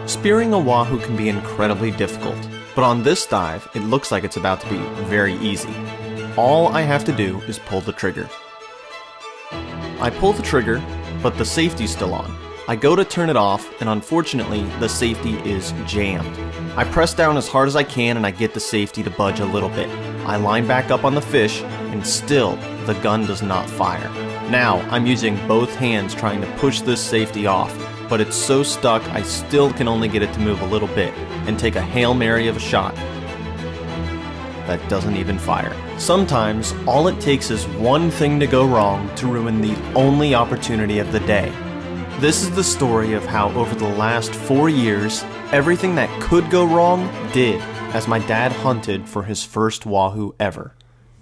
Spearing a wahoo can be incredibly difficult, but on this dive, it looks like it's about to be very easy. All I have to do is pull the trigger. I pull the trigger, but the safety's still on. I go to turn it off, and unfortunately, the safety is jammed. I press down as hard as I can and I get the safety to budge a little bit. I line back up on the fish, and still, the gun does not fire. Now, I'm using both hands trying to push this safety off, but it's so stuck I still can only get it to move a little bit, and take a Hail Mary of a shot that doesn't even fire. Sometimes, all it takes is one thing to go wrong to ruin the only opportunity of the day. This is the story of how over the last 4 years, everything that could go wrong did, as my dad hunted for his first wahoo ever.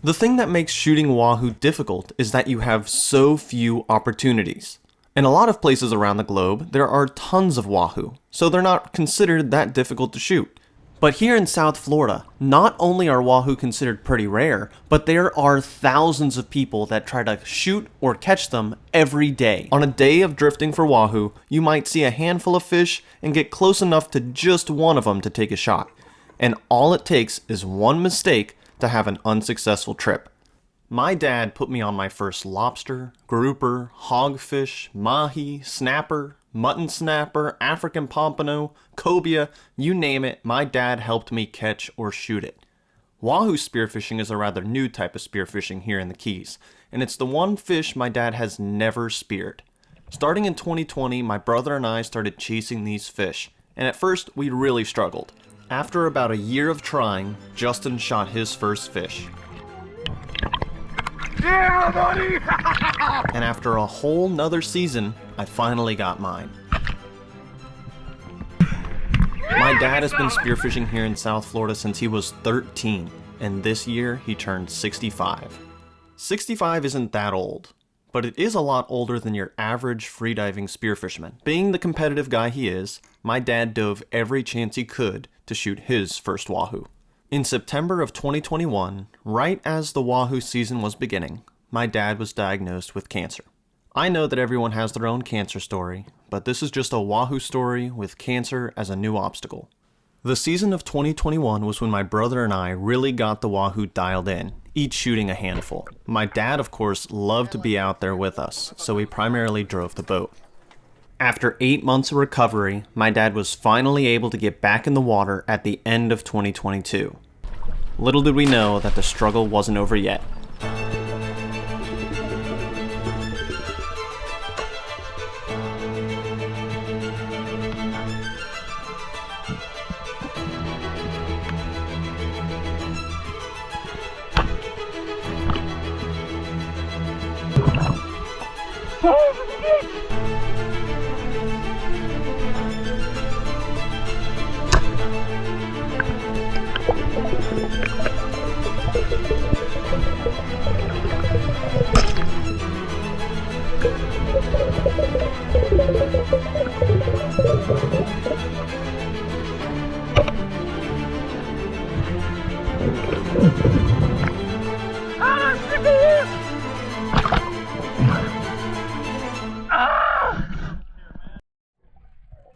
The thing that makes shooting wahoo difficult is that you have so few opportunities. In a lot of places around the globe, there are tons of wahoo, so they're not considered that difficult to shoot. But here in South Florida, not only are wahoo considered pretty rare, but there are thousands of people that try to shoot or catch them every day. On a day of drifting for wahoo, you might see a handful of fish and get close enough to just one of them to take a shot. And all it takes is one mistake to have an unsuccessful trip. My dad put me on my first lobster, grouper, hogfish, mahi, snapper, mutton snapper, African pompano, cobia, you name it, my dad helped me catch or shoot it. Wahoo spearfishing is a rather new type of spearfishing here in the Keys, and it's the one fish my dad has never speared. Starting in 2020, my brother and I started chasing these fish, and at first we really struggled. After about a year of trying, Justin shot his first fish. Yeah, buddy! And after a whole nother season, I finally got mine. My dad has been spearfishing here in South Florida since he was 13, and this year he turned 65. 65 isn't that old, but it is a lot older than your average freediving spearfisherman. Being the competitive guy he is, my dad dove every chance he could to shoot his first wahoo. In September of 2021, right as the wahoo season was beginning, my dad was diagnosed with cancer. I know that everyone has their own cancer story, but this is just a wahoo story with cancer as a new obstacle. The season of 2021 was when my brother and I really got the wahoo dialed in, each shooting a handful. My dad, of course, loved to be out there with us, so we primarily drove the boat. After 8 months of recovery, my dad was finally able to get back in the water at the end of 2022. Little did we know that the struggle wasn't over yet.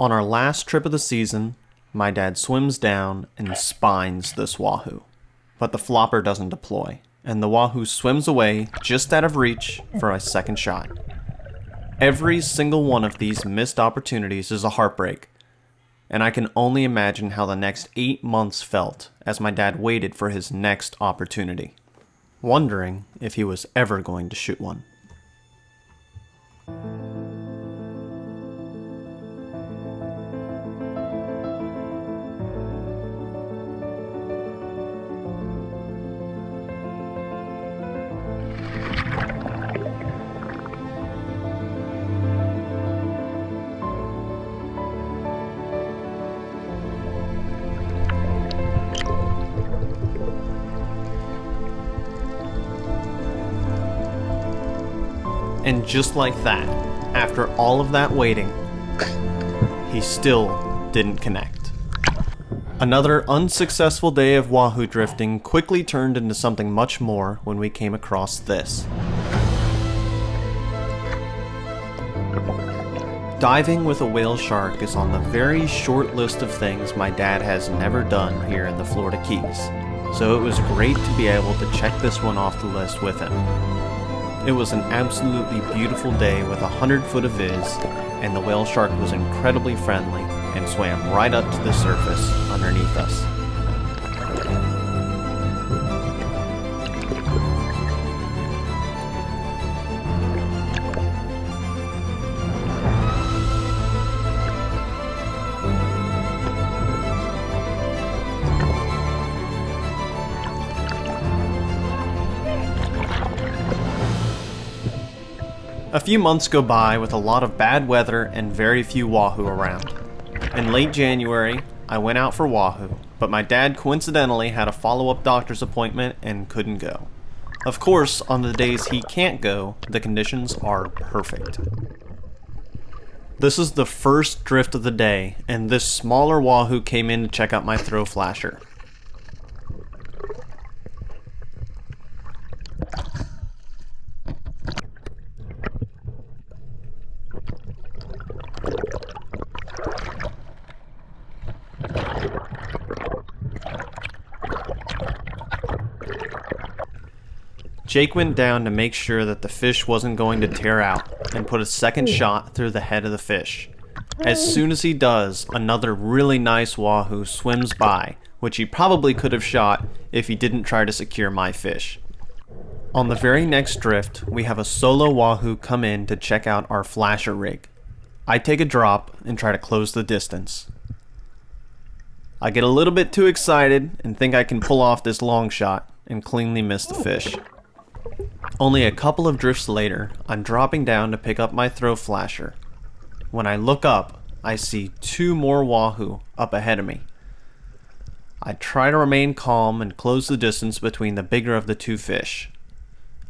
On our last trip of the season, my dad swims down and spines this wahoo. But the flopper doesn't deploy, and the wahoo swims away just out of reach for a second shot. Every single one of these missed opportunities is a heartbreak, and I can only imagine how the next 8 months felt as my dad waited for his next opportunity, wondering if he was ever going to shoot one. And just like that, after all of that waiting, he still didn't connect. Another unsuccessful day of wahoo drifting quickly turned into something much more when we came across this. Diving with a whale shark is on the very short list of things my dad has never done here in the Florida Keys, so it was great to be able to check this one off the list with him. It was an absolutely beautiful day with 100 foot of viz, and the whale shark was incredibly friendly and swam right up to the surface underneath us. A few months go by with a lot of bad weather and very few wahoo around. In late January, I went out for wahoo, but my dad coincidentally had a follow-up doctor's appointment and couldn't go. Of course, on the days he can't go, the conditions are perfect. This is the first drift of the day, and this smaller wahoo came in to check out my throw flasher. Jake went down to make sure that the fish wasn't going to tear out and put a second shot through the head of the fish. As soon as he does, another really nice wahoo swims by, which he probably could have shot if he didn't try to secure my fish. On the very next drift, we have a solo wahoo come in to check out our flasher rig. I take a drop and try to close the distance. I get a little bit too excited and think I can pull off this long shot and cleanly miss the fish. Only a couple of drifts later, I'm dropping down to pick up my throw flasher. When I look up, I see two more wahoo up ahead of me. I try to remain calm and close the distance between the bigger of the two fish.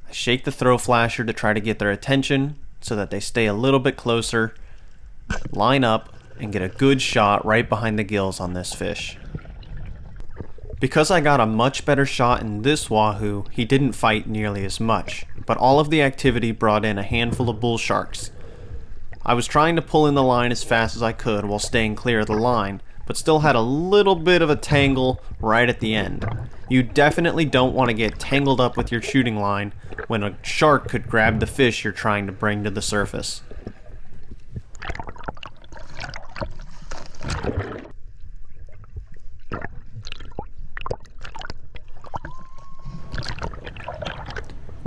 I shake the throw flasher to try to get their attention so that they stay a little bit closer, line up, and get a good shot right behind the gills on this fish. Because I got a much better shot in this wahoo, he didn't fight nearly as much, but all of the activity brought in a handful of bull sharks. I was trying to pull in the line as fast as I could while staying clear of the line, but still had a little bit of a tangle right at the end. You definitely don't want to get tangled up with your shooting line when a shark could grab the fish you're trying to bring to the surface.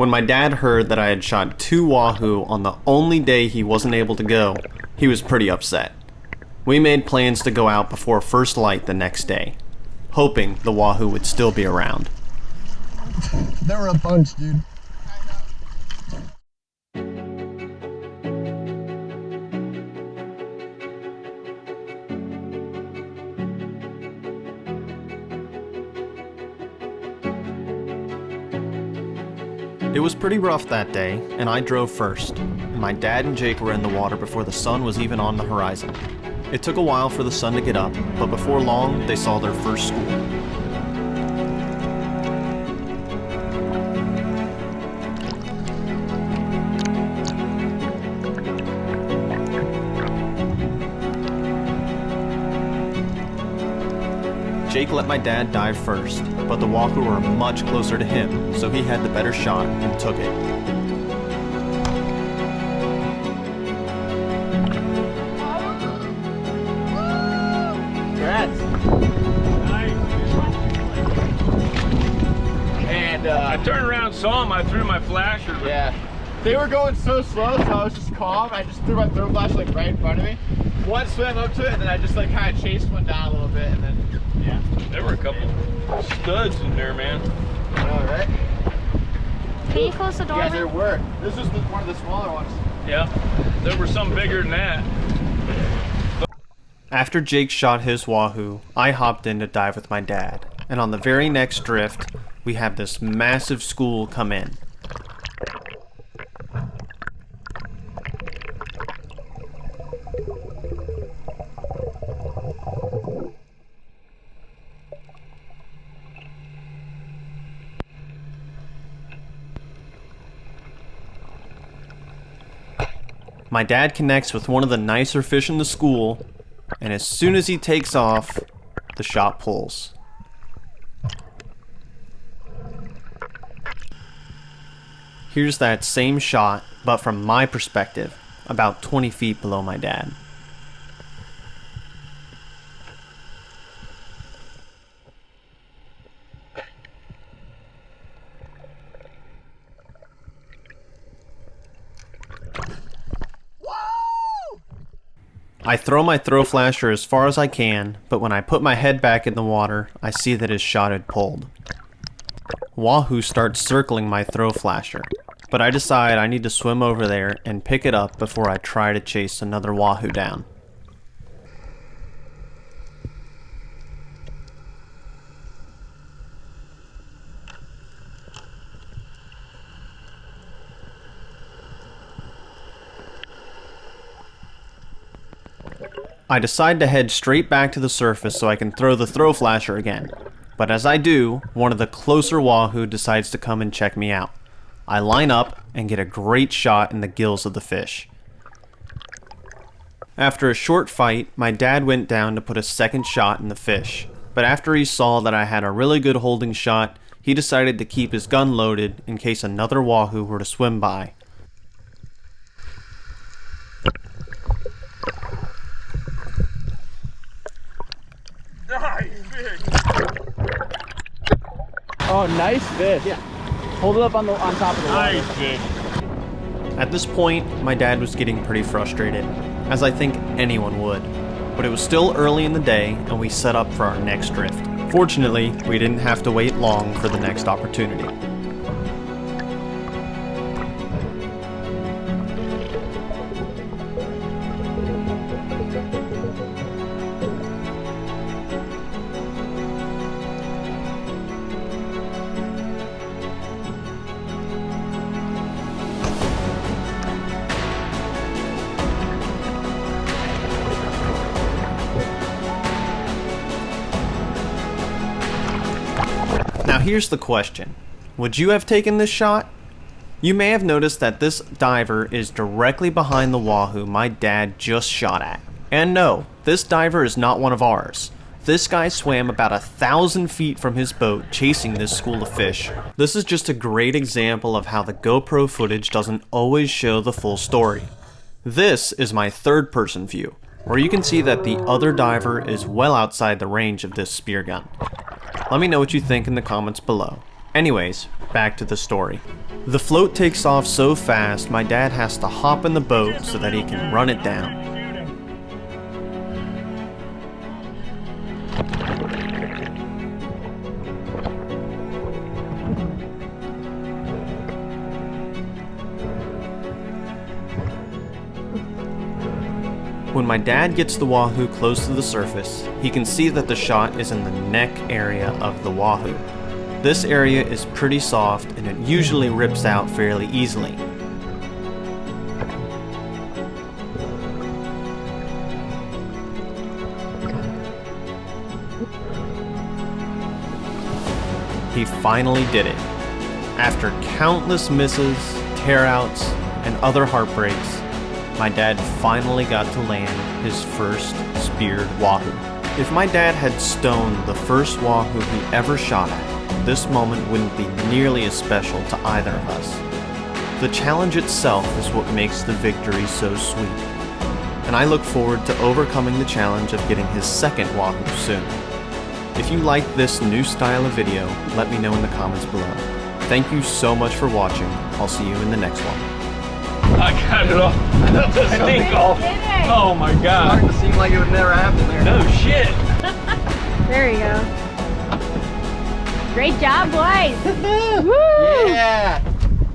When my dad heard that I had shot two wahoo on the only day he wasn't able to go, he was pretty upset. We made plans to go out before first light the next day, hoping the wahoo would still be around. There were a bunch, dude. It was pretty rough that day, and I drove first. My dad and Jake were in the water before the sun was even on the horizon. It took a while for the sun to get up, but before long, they saw their first school. Jake let my dad dive first, but the wahoo were much closer to him, so he had the better shot and took it. Congrats. And I turned around and saw him. I threw my flasher. yeah, they were going so slow, so I was just calm. I just threw my throw flash like right in front of me. One swam up to it, and then I just like kind of chased one down a little bit, and then yeah. There were a couple studs in there, man. All right. Can you close the door? Yeah, there were. This was one of the smaller ones. Yeah, there were some bigger than that. After Jake shot his wahoo, I hopped in to dive with my dad, and on the very next drift, we have this massive school come in. My dad connects with one of the nicer fish in the school, and as soon as he takes off, the shot pulls. Here's that same shot, but from my perspective, about 20 feet below my dad. I throw my throw flasher as far as I can, but when I put my head back in the water, I see that his shot had pulled. WAHOO starts circling my throw flasher, but I decide I need to swim over there and pick it up before I try to chase another WAHOO down. I decide to head straight back to the surface so I can throw the throw flasher again. But as I do, one of the closer WAHOO decides to come and check me out. I line up and get a great shot in the gills of the fish. After a short fight, my dad went down to put a second shot in the fish. But after he saw that I had a really good holding shot, he decided to keep his gun loaded in case another WAHOO were to swim by. Oh, nice fish. Yeah. Hold it up on top of the water. Nice fish. At this point, my dad was getting pretty frustrated, as I think anyone would. But it was still early in the day, and we set up for our next drift. Fortunately, we didn't have to wait long for the next opportunity. Now here's the question. Would you have taken this shot? You may have noticed that this diver is directly behind the WAHOO my dad just shot at. And no, this diver is not one of ours. This guy swam about 1,000 feet from his boat chasing this school of fish. This is just a great example of how the GoPro footage doesn't always show the full story. This is my third person view, where you can see that the other diver is well outside the range of this spear gun. Let me know what you think in the comments below. Anyways, back to the story. The float takes off so fast, my dad has to hop in the boat so that he can run it down. When my dad gets the WAHOO close to the surface, he can see that the shot is in the neck area of the WAHOO. This area is pretty soft and it usually rips out fairly easily. He finally did it. After countless misses, tear-outs, and other heartbreaks, my dad finally got to land his first speared WAHOO. If my dad had stoned the first WAHOO he ever shot at, this moment wouldn't be nearly as special to either of us. The challenge itself is what makes the victory so sweet, and I look forward to overcoming the challenge of getting his second WAHOO soon. If you like this new style of video, let me know in the comments below. Thank you so much for watching. I'll see you in the next one. I got it off. The stink off. Oh my god. Starting to seem like it would never happen there. No shit. There you go. Great job, boys. Woo! Yeah.